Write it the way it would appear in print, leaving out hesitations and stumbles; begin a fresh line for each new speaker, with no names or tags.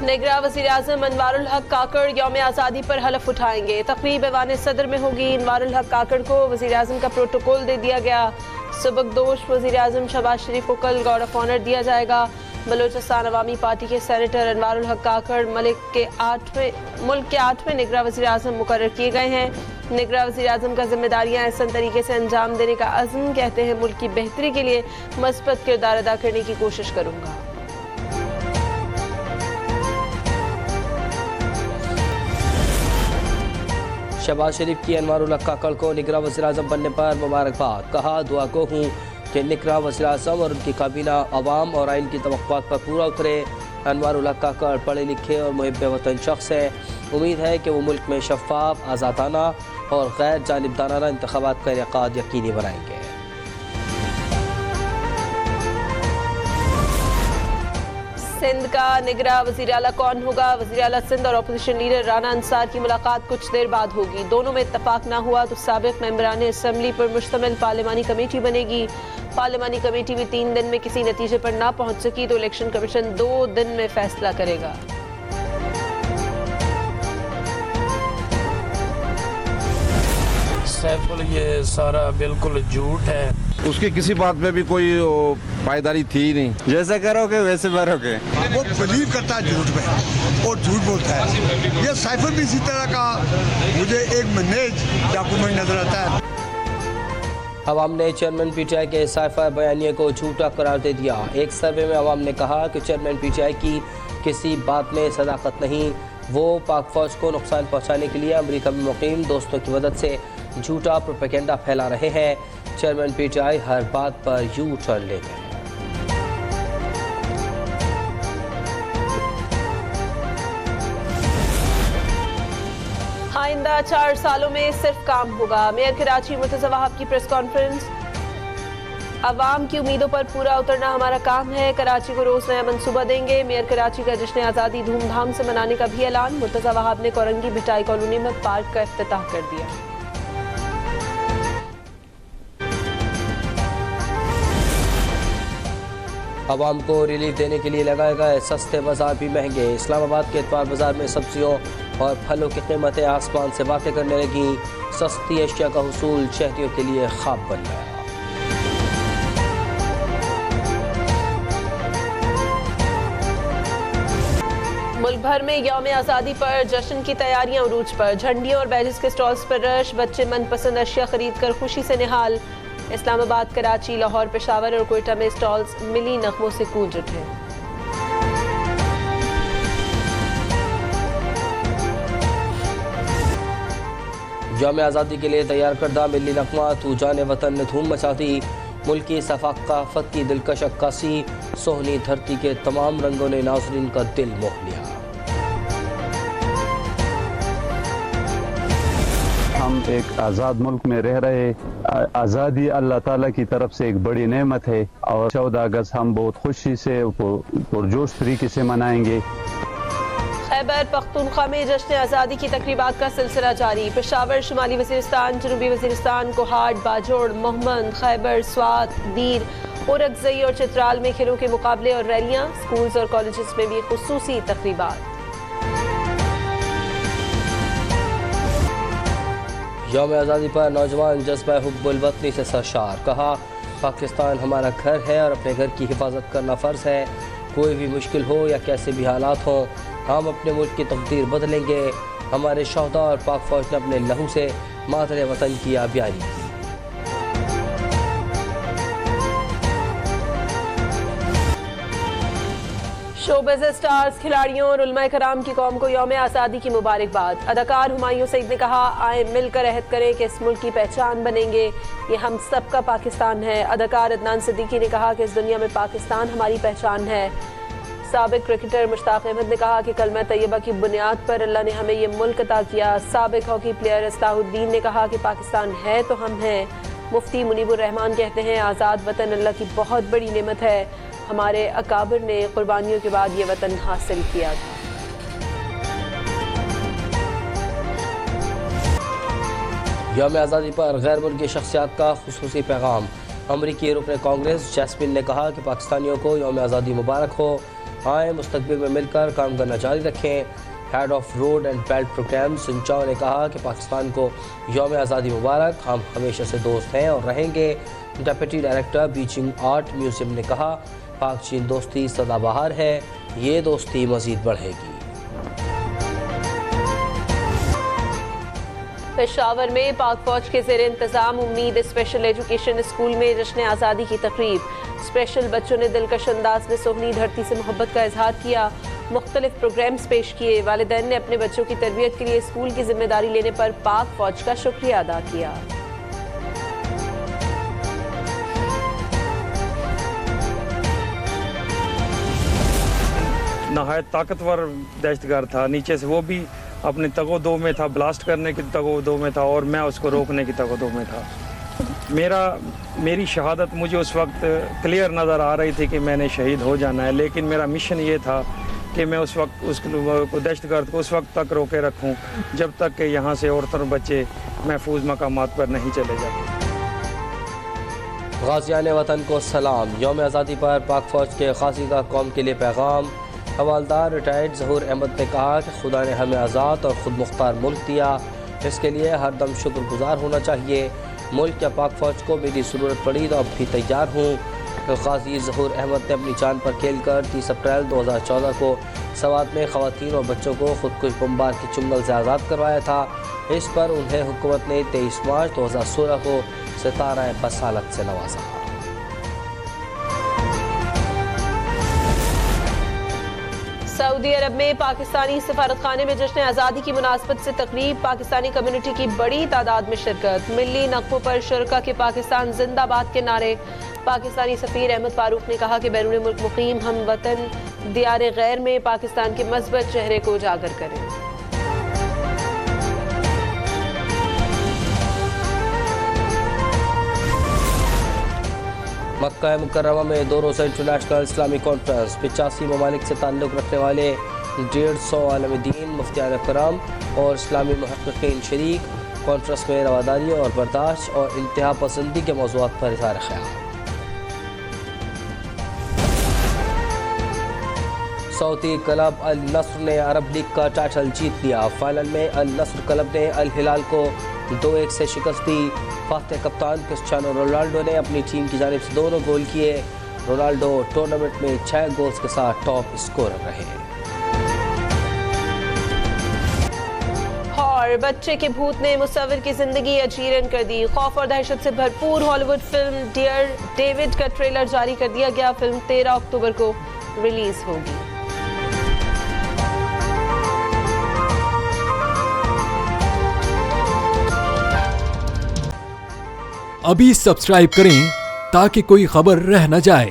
निगरां वज़ीर-ए-आज़म अनवारुल हक काकड़ यौम आज़ादी पर हलफ उठाएंगे। तकरीब ऐवान सदर में होगी। अनवारुल हक काकड़ को वज़ीर-ए-आज़म का प्रोटोकॉल दे दिया गया। सबकदोश वज़ीर-ए-आज़म शहबाज शरीफ को कल गार्ड ऑफ ऑनर दिया जाएगा। बलोचिस्तान अवामी पार्टी के सेनेटर अनवारुल हक काकड़ मुल्क के 8वें निगरां वज़ीर-ए-आज़म मुकर्रर किए गए हैं। निगरां वज़ीर-ए-आज़म का जिम्मेदारियां एहसन तरीके से अंजाम देने का अज़्म, कहते हैं मुल्क की बेहतरी के लिए मस्बत किरदार अदा करने की कोशिश करूंगा।
शहबाज शरीफ की अनवारुल हक काकड़ को निगरां वज़ीर-ए-आज़म बनने पर मुबारकबाद। कहा दुआ को हूँ कि निगरां वज़ीर-ए-आज़म और उनकी काबीना अवाम और आइन की तवक्कुआत पर पूरा उतरे। अनवारुल हक काकड़ पढ़े लिखे और मुहिब वतन शख्स है। उम्मीद है कि वो मुल्क में शफाफ, आज़ादाना और गैर जानिबदाराना इंतखाबात का इनेकाद यकीनी बनाएंगे।
सिंध का निगरां वज़ीर आला कौन होगा? वज़ीर आला सिंध और अपोजिशन लीडर राना अंसार की मुलाकात कुछ देर बाद होगी। दोनों में इत्तफाक ना हुआ तो साबिक़ मेंबरान असम्बली पर मुश्तमिल पार्लिमानी कमेटी बनेगी। पार्लिमानी कमेटी भी 3 दिन में किसी नतीजे पर ना पहुंच सकी तो इलेक्शन कमीशन 2 दिन में फैसला करेगा।
सैफुल, ये सारा बिल्कुल झूठ है।
उसकी किसी बात में भी कोई पायदारी थी ही नहीं।
जैसे करोगे वैसे भरोगे।
वो बिलीव करता है झूठ में और झूठ बोलता है। ये सैफुल भी इसी तरह का मुझे एक मैनेज डॉक्यूमेंट नजर आता है।
अवाम ने चेयरमैन पीटीआई के साइफा बयानिए को झूठा करार दे दिया। एक सर्वे में अवाम ने कहा कि चेयरमैन पीटीआई की किसी बात में सदाकत नहीं। वो पाक फौज को नुकसान पहुँचाने के लिए अमरीका में मुकीम दोस्तों की मदद से झूठा प्रोपेगेंडा फैला रहे हैं। चेयरमैन पीटीआई हर बात पर यू टर्न लेते हैं।
आइंदा 4 सालों में सिर्फ काम होगा। मेयर कराची मुर्तज़ा वहाब की प्रेस कॉन्फ्रेंस। अवाम की उम्मीदों पर पूरा उतरना हमारा काम है। कराची को रोज नया मंसूबा देंगे। मेयर कराची का जश्न आज़ादी धूमधाम से मनाने का भी ऐलान। मुर्तज़ा वहाब ने कोरंगी भिटाई कॉलोनी में पार्क का इफ्तिताह कर दिया।
अवाम को रिलीफ देने के लिए लगाए गए सस्ते बाजार भी महंगे। इस्लामाबाद के इतवार बाजार में सब्जियों और फलों की कीमतें आसमान से बातें करने लगी। सस्ती अशिया का हुसूल शहरियों के लिए ख्वाब बन गया।
मुल्क भर में यौम आज़ादी पर जश्न की तैयारियां उरूज पर। झंडियों और बैजेस के स्टॉल्स पर रश। बच्चे मनपसंद अशिया खरीद कर खुशी से निहाल। इस्लामाबाद, कराची, लाहौर, पेशावर और कोयटा में स्टॉल्स मिली नगमों से गूंज उठे।
यौम आज़ादी के लिए तैयार करदा मिली नगमा तू जाने वतन ने धूम मचा दी। मुल्की सफाकत की दिलकश अक्कासी। सोहनी धरती के तमाम रंगों ने नाज़रीन का दिल मोह लिया।
हम एक आज़ाद मुल्क में रह रहे। आज़ादी अल्लाह ताला की तरफ से एक बड़ी नेमत है और 14 अगस्त हम बहुत खुशी से पुरजोश तरीके से मनाएंगे।
खैबर पख्तूनख्वा में जश्न आज़ादी की तकरीबात का सिलसिला जारी। पेशावर, शुमाली वज़ीरिस्तान, जनूबी वज़ीरिस्तान, कोहाट, बाजोड़, मोहम्मद, खैबर, स्वात, दीर, औरकज़ई और चित्राल में खेलों के मुकाबले और रैलियाँ। स्कूल्स और कॉलेजेस में भी खुसूसी तकरीबात।
यौम आज़ादी पर नौजवान जज्बा हुब्बुल वतनी से सरशार। कहा पाकिस्तान हमारा घर है और अपने घर की हिफाजत करना फ़र्ज़ है। कोई भी मुश्किल हो या कैसे भी हालात हों, हम अपने मुल्क की तकदीर बदलेंगे। हमारे शहदा और पाक फौज ने अपने लहू से मातरे वतन की आबियारी की।
शोबिज़ स्टार्स, खिलाड़ियों और उलमाए कराम की कौम को यौम आज़ादी की मुबारकबाद। अदाकार हुमायूं सईद ने कहा, आए मिलकर अहद करें कि इस मुल्क की पहचान बनेंगे। ये हम सब का पाकिस्तान है। अदाकार अदनान सिद्दीकी ने कहा कि इस दुनिया में पाकिस्तान हमारी पहचान है। साबिक क्रिकेटर मुश्ताक अहमद ने कहा कि कलमा तैयबा की बुनियाद पर अल्लाह ने हमें ये मुल्क अता किया। साबिक हॉकी प्लेयर इस्लाहुद्दीन ने कहा कि पाकिस्तान है तो हम हैं। मुफ्ती मुनीबुर रहमान कहते हैं, आज़ाद वतन अल्लाह की बहुत बड़ी नेमत है। हमारे अकाबिर ने कुर्बानियों के बाद ये वतन हासिल किया था।
यौम आज़ादी पर गैर मुल्की शख्सियात का खुसूसी पैगाम। अमरीकी रुकन कांग्रेस जैस्मिन ने कहा कि पाकिस्तानियों को यौम आज़ादी मुबारक हो। आए मुस्तकबिल में मिलकर काम करना जारी रखें। Head of road and belt program सिंचाओ ने कहा कि पाकिस्तान को यौम आज़ादी मुबारक, हम हमेशा से दोस्त हैं और रहेंगे। Deputy director Beijing art museum ने कहा पाक चीन दोस्ती सदाबहार है, ये दोस्ती मज़ीद बढ़ेगी।
पेशावर में पाक फौज के ज़ेर इंतज़ाम उम्मीद स्पेशल एजुकेशन स्कूल में जश्न आज़ादी की तकरीब। स्पेशल बच्चों ने दिलकश अंदाज में सोहनी धरती से मोहब्बत का इजहार किया। मुख्तलिफ प्रोग्राम्स पेश किए। वालिदैन ने अपने बच्चों की तरबियत के लिए स्कूल की जिम्मेदारी लेने पर पाक फौज का शुक्रिया अदा किया।
नहायत ताकतवर दहशतगर्द था, नीचे से वो भी अपने तगोदो में था, ब्लास्ट करने की तगोदो में था और मैं उसको रोकने की तगोदो में था। मेरी शहादत मुझे उस वक्त क्लियर नज़र आ रही थी कि मैंने शहीद हो जाना है, लेकिन मेरा मिशन ये था कि मैं उस वक्त उस दहशतगर्द को उस वक्त तक रोके रखूं जब तक कि यहाँ से औरतों और बच्चे महफूज मकामात पर नहीं चले जाते।
गाज़ियान वतन को सलाम। यौम आज़ादी पर पाक फ़ौज के गाज़ी का कौम के लिए पैगाम। हवालदार रिटायर्ड ज़हूर अहमद ने कहा कि खुदा ने हमें आज़ाद और ख़ुद मुख्तार मुल्क दिया, इसके लिए हर दम शुक्रगुजार होना चाहिए। मुल्क या पाक फ़ौज को मेरी ज़रूरत पड़ी तो अब भी तैयार हूँ। गाज़ी ज़हूर अहमद ने अपनी जान पर खेल कर 30 अप्रैल 2014 को सवात में ख़वातीन और बच्चों को खुदकुश बमबार के चुंगल से आज़ाद करवाया था। इस पर उन्हें हुकूमत ने 23 मार्च 2016 को सितारा बसालत से नवाजा।
सऊदी अरब में पाकिस्तानी सफारतखाने में जश्न आज़ादी की मुनासबत से तकरीब। पाकिस्तानी कम्युनिटी की बड़ी तादाद में शिरकत। मिली नक़्बों पर शुरका के पाकिस्तान जिंदाबाद के नारे। पाकिस्तानी सफ़ीर अहमद फारूक ने कहा कि बैरून मुल्क मुकीम हम वतन दियार गैर में पाकिस्तान के मज़बूत चेहरे को उजागर करें।
मक्का मुकर्रमा में 2 रोज़ा इंटरनेशनल इस्लामी कॉन्फ्रेंस। 85 ममालिक से ताल्लुक़ रखने वाले 150 आलम दीन, मुफ्तियान करम और इस्लामी मुहक्किकीन शरीक। कॉन्फ्रेंस में रवादारी और बर्दाश्त और इंतहा पसंदी के मौज़ूआत पर इज़हार ख्याल। सऊदी क्लब अल नस्र ने अरब लीग का टाइटल जीत लिया। फाइनल में अल नस्र क्लब ने अल हिलाल को 2-1 से शिकस्त दी। फातह कप्तान क्रिस्टियानो रोनाल्डो ने अपनी टीम की जानिब से 2 गोल किए। रोनाल्डो टूर्नामेंट में 6 गोल्स के साथ टॉप स्कोरर रहे।
और बच्चे के भूत ने मुसव्विर की जिंदगी अजीरन कर दी। खौफ और दहशत से भरपूर हॉलीवुड फिल्म डियर डेविड का ट्रेलर जारी कर दिया गया। फिल्म 13 अक्टूबर को रिलीज होगी।
अभी सब्सक्राइब करें ताकि कोई खबर रह न जाए।